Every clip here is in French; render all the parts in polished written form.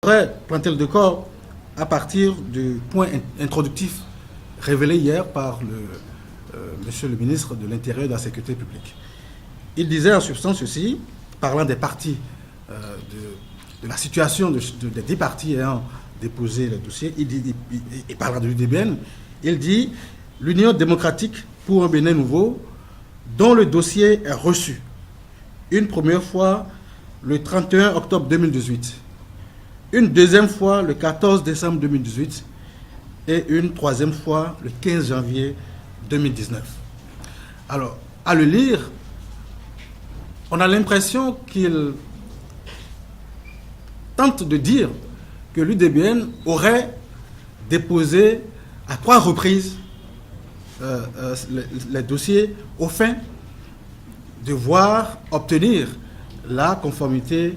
voudrais planter le décor à partir du point introductif révélé hier par monsieur le ministre de l'Intérieur et de la Sécurité publique. Il disait en substance ceci, parlant des partis, de la situation des 10 partis ayant déposé le dossier, et parlant de l'UDBN, il dit « L'Union démocratique pour un Bénin nouveau, dont le dossier est reçu une première fois le 31 octobre 2018, une deuxième fois le 14 décembre 2018 et une troisième fois le 15 janvier 2019. » Alors, à le lire, on a l'impression qu'il tente de dire que l'UDBN aurait déposé à 3 reprises les dossiers aux fins de voir obtenir la conformité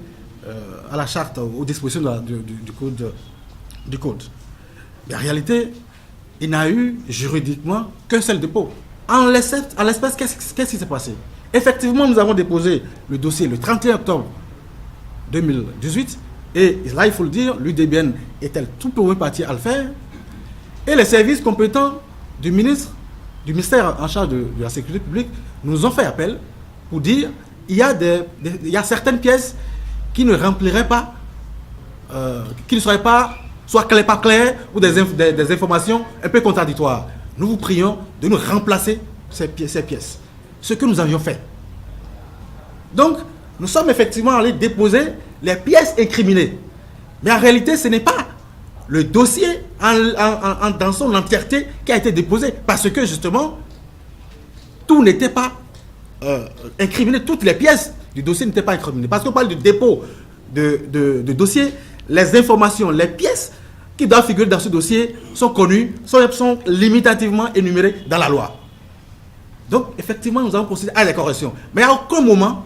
à la charte, aux dispositions du code. Mais en réalité, il n'a eu juridiquement qu'un seul dépôt. En l'espèce, qu'est-ce qui s'est passé? Effectivement, nous avons déposé le dossier le 31 octobre 2018, et là, il faut le dire, l'UDBN est-elle tout premier parti à le faire, et les services compétents du ministère en charge de la sécurité publique nous ont fait appel pour dire il y a certaines pièces qui ne rempliraient pas, qui ne seraient pas, soit pas claires, ou des informations un peu contradictoires. Nous vous prions de nous remplacer ces pièces. Ce que nous avions fait. Donc, nous sommes effectivement allés déposer les pièces incriminées. Mais en réalité, ce n'est pas le dossier dans son entièreté qui a été déposé. Parce que justement, tout n'était pas incriminé. Toutes les pièces du dossier n'étaient pas incriminées. Parce qu'on parle du dépôt de dossier, les informations, les pièces qui doivent figurer dans ce dossier sont connues, sont limitativement énumérées dans la loi. Donc, effectivement, nous avons procédé à des corrections. Mais à aucun moment,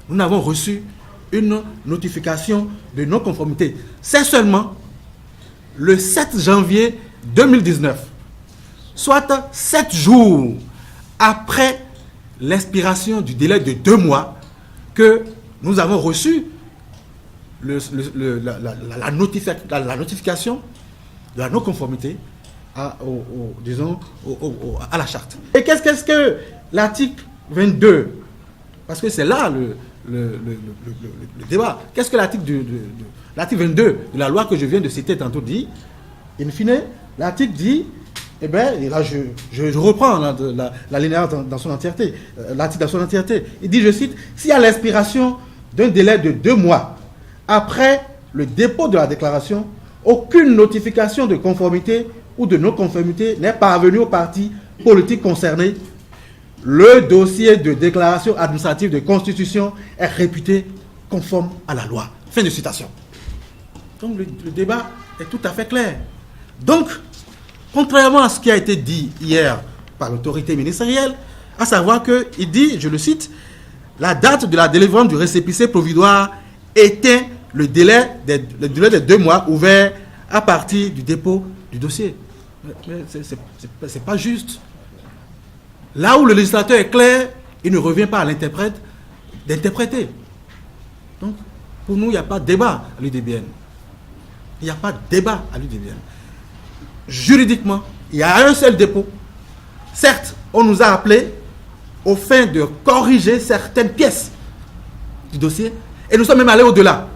nous n'avons reçu une notification de non-conformité. C'est seulement le 7 janvier 2019, soit 7 jours après l'expiration du délai de 2 mois, que nous avons reçu la notification de la non-conformité à la charte. Et qu'est-ce que l'article 22? Parce que c'est là le débat. Qu'est-ce que l'article 22 de la loi que je viens de citer tantôt dit? In fine, l'article dit, eh bien, et là je reprends l'alinéa dans son entièreté, l'article dans son entièreté. Il dit, je cite, si à l'expiration d'un délai de 2 mois après le dépôt de la déclaration, aucune notification de conformité ou de non-conformité n'est parvenue aux partis politiques concernés, le dossier de déclaration administrative de constitution est réputé conforme à la loi. Fin de citation. Donc le débat est tout à fait clair. Donc, contrairement à ce qui a été dit hier par l'autorité ministérielle, à savoir qu'il dit, je le cite, la date de la délivrance du récépissé provisoire était le délai des 2 mois ouvert à partir du dépôt du dossier. Mais c'est pas juste. Là où le législateur est clair, il ne revient pas à l'interprète d'interpréter. Donc, pour nous, il n'y a pas de débat à l'UDBN. Il n'y a pas de débat à l'UDBN. Juridiquement, il y a un seul dépôt. Certes, on nous a appelés aux fins de corriger certaines pièces du dossier, et nous sommes même allés au-delà.